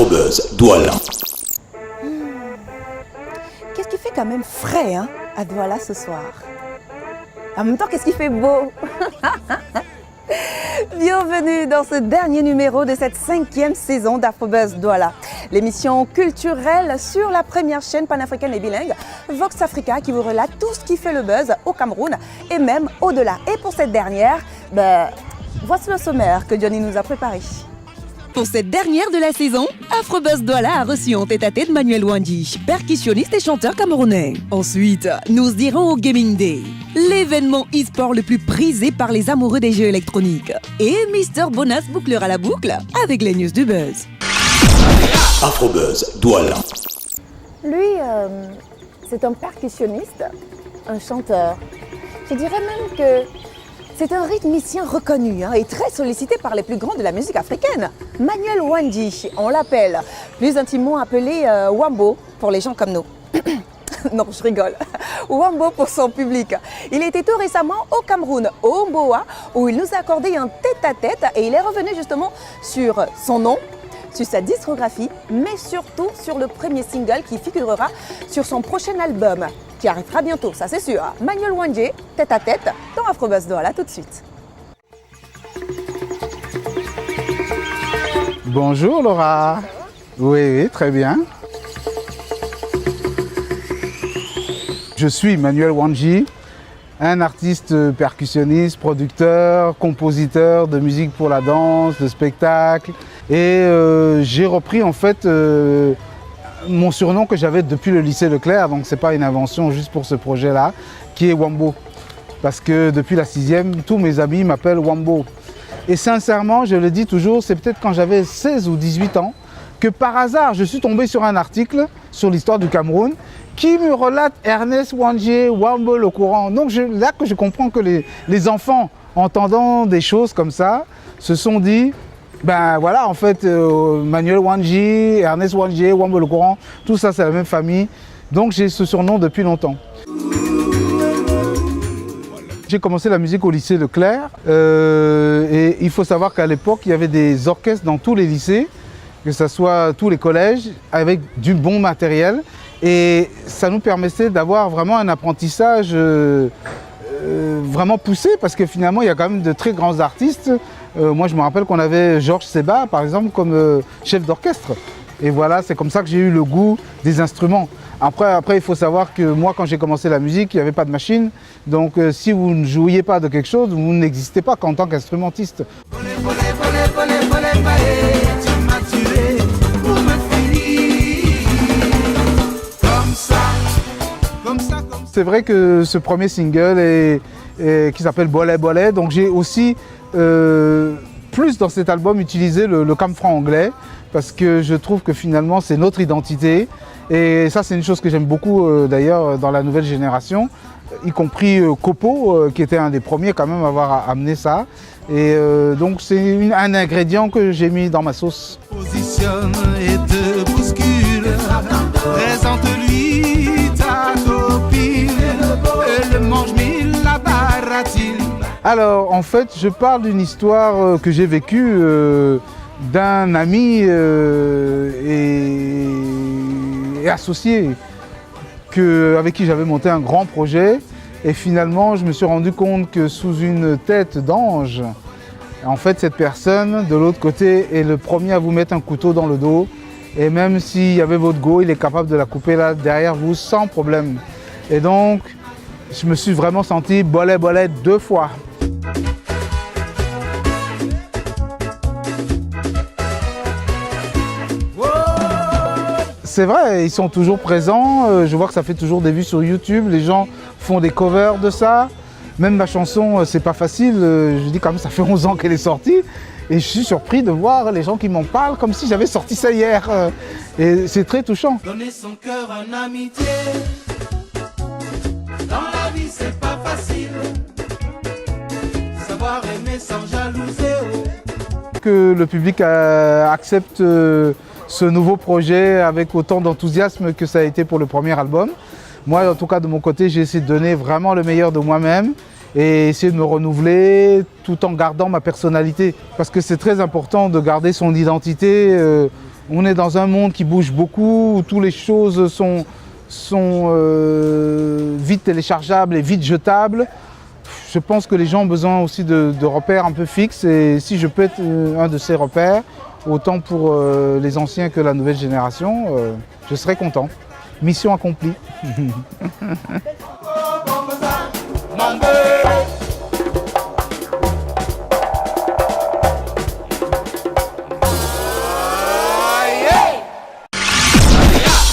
Afrobuzz, Douala. Qu'est-ce qui fait quand même frais hein, à Douala ce soir? En même temps, qu'est-ce qui fait beau? Bienvenue dans ce dernier numéro de cette 5e saison d'Afrobuzz Douala, l'émission culturelle sur la première chaîne panafricaine et bilingue Vox Africa qui vous relate tout ce qui fait le buzz au Cameroun et même au-delà. Et pour cette dernière, voici le sommaire que Johnny nous a préparé. Pour cette dernière de la saison, Afrobuzz Douala a reçu en tête-à-tête Manuel Wandji, percussionniste et chanteur camerounais. Ensuite, nous irons au Gaming Day, l'événement e-sport le plus prisé par les amoureux des jeux électroniques. Et Mister Bonas bouclera la boucle avec les news du buzz. Afrobuzz, Douala. Lui, c'est un percussionniste, un chanteur. Je dirais même que c'est un rythmicien reconnu et très sollicité par les plus grands de la musique africaine. Manuel Wandji, on l'appelle, plus intimement appelé Wambo pour les gens comme nous. Non, je rigole. Wambo pour son public. Il était tout récemment au Cameroun, au Mboa, où il nous a accordé un tête-à-tête et il est revenu justement sur son nom, sur sa discographie, mais surtout sur le premier single qui figurera sur son prochain album, qui arrivera bientôt, ça c'est sûr. Manuel Wandji, tête-à-tête, dans Afrobuzz Douala, tout de suite. Bonjour Laura. Oui, très bien. Je suis Manuel Wandji, un artiste percussionniste, producteur, compositeur de musique pour la danse, de spectacle. Et j'ai repris en fait mon surnom que j'avais depuis le lycée Leclerc, donc c'est pas une invention juste pour ce projet-là, qui est Wambo. Parce que depuis la 6e, tous mes amis m'appellent Wambo. Et sincèrement, je le dis toujours, c'est peut-être quand j'avais 16 ou 18 ans que par hasard, je suis tombé sur un article sur l'histoire du Cameroun qui me relate Ernest Wandji, Wambo le courant. Donc là que je comprends que les enfants, entendant des choses comme ça, se sont dit, ben voilà, en fait, Manuel Wandji, Ernest Wandji, Wambo le courant, tout ça c'est la même famille. Donc j'ai ce surnom depuis longtemps. J'ai commencé la musique au lycée Leclerc et il faut savoir qu'à l'époque, il y avait des orchestres dans tous les lycées, que ce soit tous les collèges, avec du bon matériel. Et ça nous permettait d'avoir vraiment un apprentissage vraiment poussé parce que finalement, il y a quand même de très grands artistes. Moi, je me rappelle qu'on avait Georges Seba, par exemple, comme chef d'orchestre. Et voilà, c'est comme ça que j'ai eu le goût des instruments. Après, il faut savoir que moi, quand j'ai commencé la musique, il n'y avait pas de machine. Donc, si vous ne jouiez pas de quelque chose, vous n'existez pas qu'en tant qu'instrumentiste. C'est vrai que ce premier single qui s'appelle Bolé Bolé, donc j'ai aussi plus dans cet album utilisé le camfranc anglais parce que je trouve que finalement c'est notre identité et ça c'est une chose que j'aime beaucoup d'ailleurs dans la nouvelle génération, y compris Kopo qui était un des premiers quand même à avoir amené ça et donc c'est un ingrédient que j'ai mis dans ma sauce. Positionne et te bouscule, présente-lui ta copine, elle mange mille la baratine. Alors, en fait, je parle d'une histoire que j'ai vécue d'un ami et associé avec qui j'avais monté un grand projet. Et finalement, je me suis rendu compte que sous une tête d'ange, en fait, cette personne, de l'autre côté, est le premier à vous mettre un couteau dans le dos. Et même s'il y avait votre go, il est capable de la couper là derrière vous sans problème. Et donc, je me suis vraiment senti bolé bolé 2 fois. C'est vrai, ils sont toujours présents. Je vois que ça fait toujours des vues sur YouTube. Les gens font des covers de ça. Même ma chanson, c'est pas facile. Je dis quand même, ça fait 11 ans qu'elle est sortie. Et je suis surpris de voir les gens qui m'en parlent comme si j'avais sorti ça hier. Et c'est très touchant. Donner son cœur en amitié. Dans la vie, c'est pas facile. Savoir aimer sans jalouser. Que le public accepte ce nouveau projet avec autant d'enthousiasme que ça a été pour le premier album. Moi, en tout cas, de mon côté, j'ai essayé de donner vraiment le meilleur de moi-même et essayer de me renouveler tout en gardant ma personnalité. Parce que c'est très important de garder son identité On est dans un monde qui bouge beaucoup, où toutes les choses sont vite téléchargeables et vite jetables. Je pense que les gens ont besoin aussi de repères un peu fixes et si je peux être un de ces repères, autant pour les anciens que la nouvelle génération, je serai content. Mission accomplie.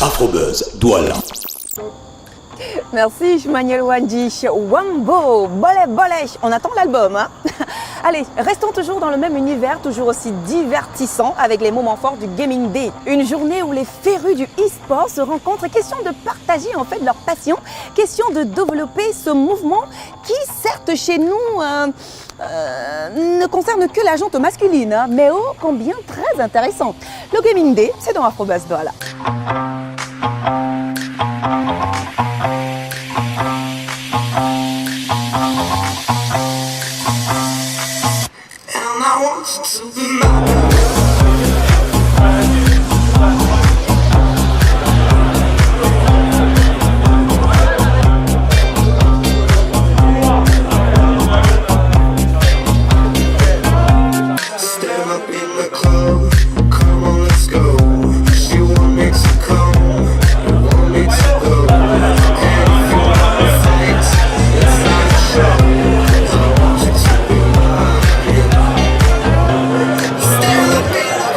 Afrobuzz, Douala. Merci Manuel Wandji. Wambo, bolé bolé. On attend l'album. Hein. Allez, restons toujours dans le même univers, toujours aussi divertissant avec les moments forts du Gaming Day. Une journée où les férus du e-sport se rencontrent. Question de partager en fait leur passion. Question de développer ce mouvement qui certes chez nous ne concerne que la gente masculine, hein, mais ô combien très intéressant. Le Gaming Day, c'est dans Afrobuzz Douala.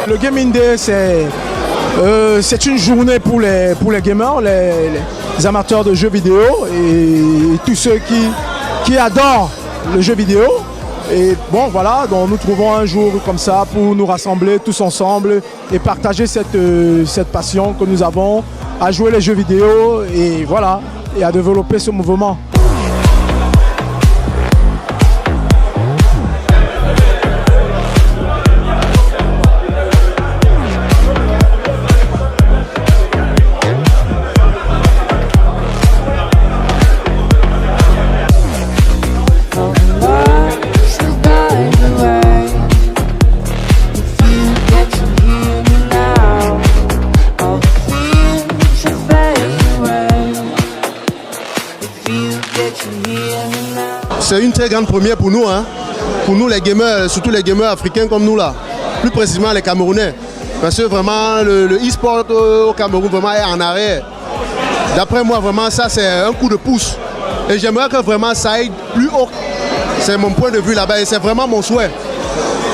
Le Gaming Day, c'est une journée pour les gamers, les amateurs de jeux vidéo et tous ceux qui adorent le jeu vidéo. Et bon, voilà, donc nous trouvons un jour comme ça pour nous rassembler tous ensemble et partager cette passion que nous avons à jouer les jeux vidéo et voilà, et à développer ce mouvement. C'est une très grande première pour nous, hein. Pour nous les gamers, surtout les gamers africains comme nous là, plus précisément les Camerounais. Parce que vraiment le e-sport au Cameroun vraiment est en arrêt. D'après moi vraiment ça c'est un coup de pouce. Et j'aimerais que vraiment ça aille plus haut. C'est mon point de vue là-bas et c'est vraiment mon souhait.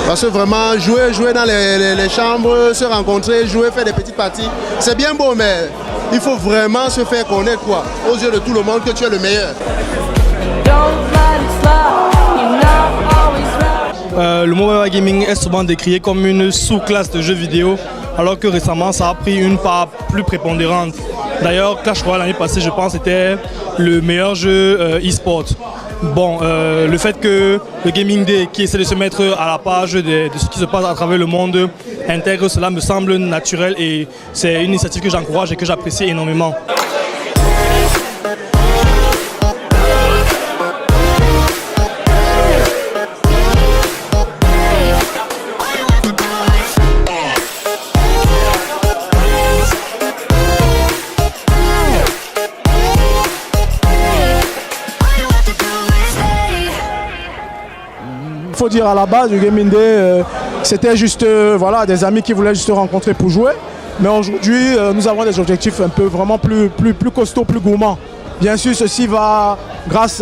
Parce que vraiment jouer dans les chambres, se rencontrer, jouer, faire des petites parties, c'est bien beau mais il faut vraiment se faire connaître quoi, aux yeux de tout le monde que tu es le meilleur. Le mobile gaming est souvent décrié comme une sous-classe de jeux vidéo, alors que récemment ça a pris une part plus prépondérante. D'ailleurs, Clash Royale l'année passée, je pense, était le meilleur jeu e-sport. Bon, le fait que le Gaming Day, qui essaie de se mettre à la page de ce qui se passe à travers le monde, intègre cela me semble naturel et c'est une initiative que j'encourage et que j'apprécie énormément. Il faut dire à la base du Gaming Day, c'était juste voilà, des amis qui voulaient juste se rencontrer pour jouer. Mais aujourd'hui, nous avons des objectifs un peu vraiment plus costauds, plus gourmands. Bien sûr, ceci va grâce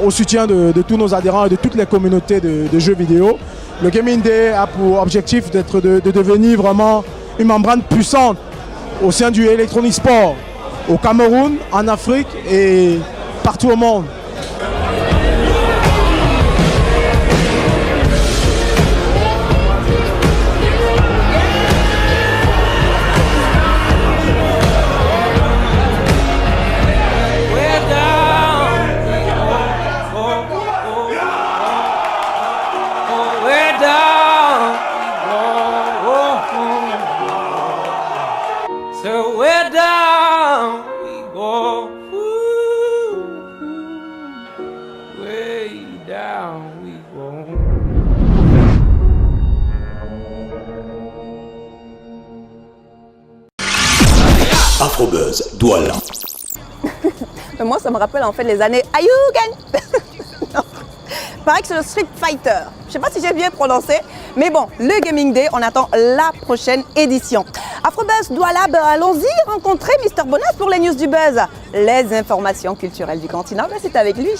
au soutien de tous nos adhérents et de toutes les communautés de jeux vidéo. Le Gaming Day a pour objectif de devenir vraiment une membrane puissante au sein du Electronic Sport, au Cameroun, en Afrique et partout au monde. So we're down, we go. Afrobuzz Douala. Mais moi, ça me rappelle en fait les années Ayugan. Non. Pareil que c'est le Street Fighter. Je sais pas si j'ai bien prononcé, mais bon, le Gaming Day, on attend la prochaine édition. Afrobuzz Douala, allons-y rencontrer Mr Bonas pour les news du buzz. Les informations culturelles du continent, c'est avec lui.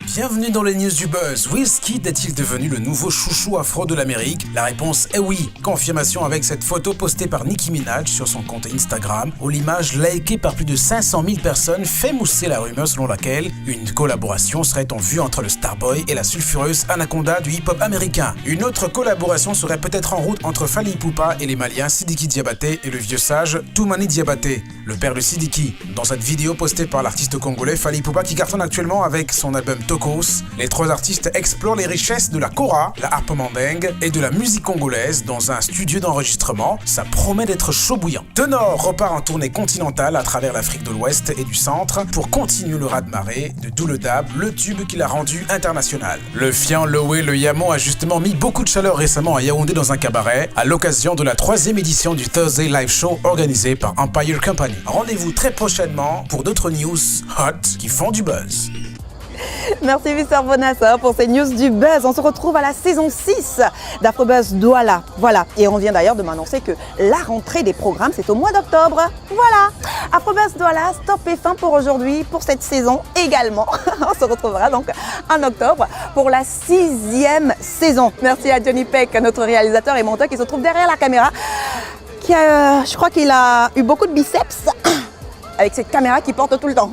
Bienvenue dans les news du buzz. Wizkid est-il devenu le nouveau chouchou afro de l'Amérique? La réponse est oui. Confirmation avec cette photo postée par Nicki Minaj sur son compte Instagram, où l'image likée par plus de 500 000 personnes fait mousser la rumeur selon laquelle une collaboration serait en vue entre le Starboy et la sulfureuse Anaconda du hip-hop américain. Une autre collaboration serait peut-être en route entre Fally Ipupa et les Maliens Sidiki Diabaté et le vieux sage Toumani Diabaté, le père de Sidiki. Dans cette vidéo postée par l'artiste congolais Fally Ipupa qui cartonne actuellement avec son album Tokos, les trois artistes explorent les richesses de la kora, la harpe mandingue et de la musique congolaise dans un studio d'enregistrement. Ça promet d'être chaud bouillant. Tenor repart en tournée continentale à travers l'Afrique de l'Ouest et du Centre pour continuer le raz-de-marée de Dou le Dab, le tube qui l'a rendu international. Le Fian, Loé, le Yamon a justement mis beaucoup de chaleur récemment à Yaoundé dans un cabaret à l'occasion de la 3e édition du Thursday Live Show organisé par Empire Company. Rendez-vous très prochainement pour d'autres news hot qui font du buzz. Merci Mr Bonas pour ces news du buzz. On se retrouve à la saison 6 d'Afrobuzz Douala. Voilà, et on vient d'ailleurs de m'annoncer que la rentrée des programmes, c'est au mois d'octobre. Voilà, Afrobuzz Douala, stop et fin pour aujourd'hui, pour cette saison également. On se retrouvera donc en octobre pour la 6e saison. Merci à Johnny Peck, notre réalisateur et monteur qui se trouve derrière la caméra, qui a, je crois qu'il a eu beaucoup de biceps avec cette caméra qu'il porte tout le temps.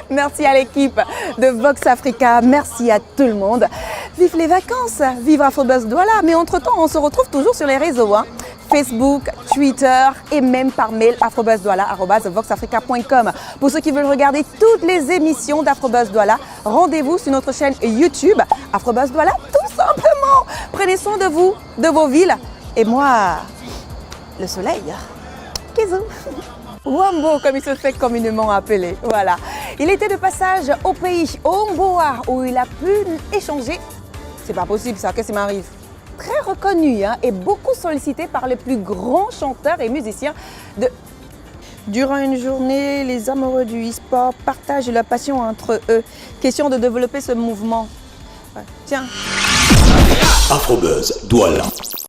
Merci à l'équipe de Vox Africa, merci à tout le monde. Vive les vacances, vive Afrobuzz Douala. Mais entre-temps, on se retrouve toujours sur les réseaux. Facebook, Twitter et même par mail afrobuzzdoala@voxafrica.com. Pour ceux qui veulent regarder toutes les émissions d'Afrobuzz Douala, rendez-vous sur notre chaîne YouTube Afrobuzz Douala, tout simplement. Prenez soin de vous, de vos villes. Et moi, le soleil. Bisous. Wambo, comme il se fait communément appeler. Voilà. Il était de passage au pays Omboa où il a pu échanger. C'est pas possible ça, qu'est-ce qui m'arrive? Très reconnu et beaucoup sollicité par les plus grands chanteurs et musiciens de... Durant une journée, les amoureux du e-sport partagent la passion entre eux. Question de développer ce mouvement. Ouais. Tiens. Afrobuzz Douala.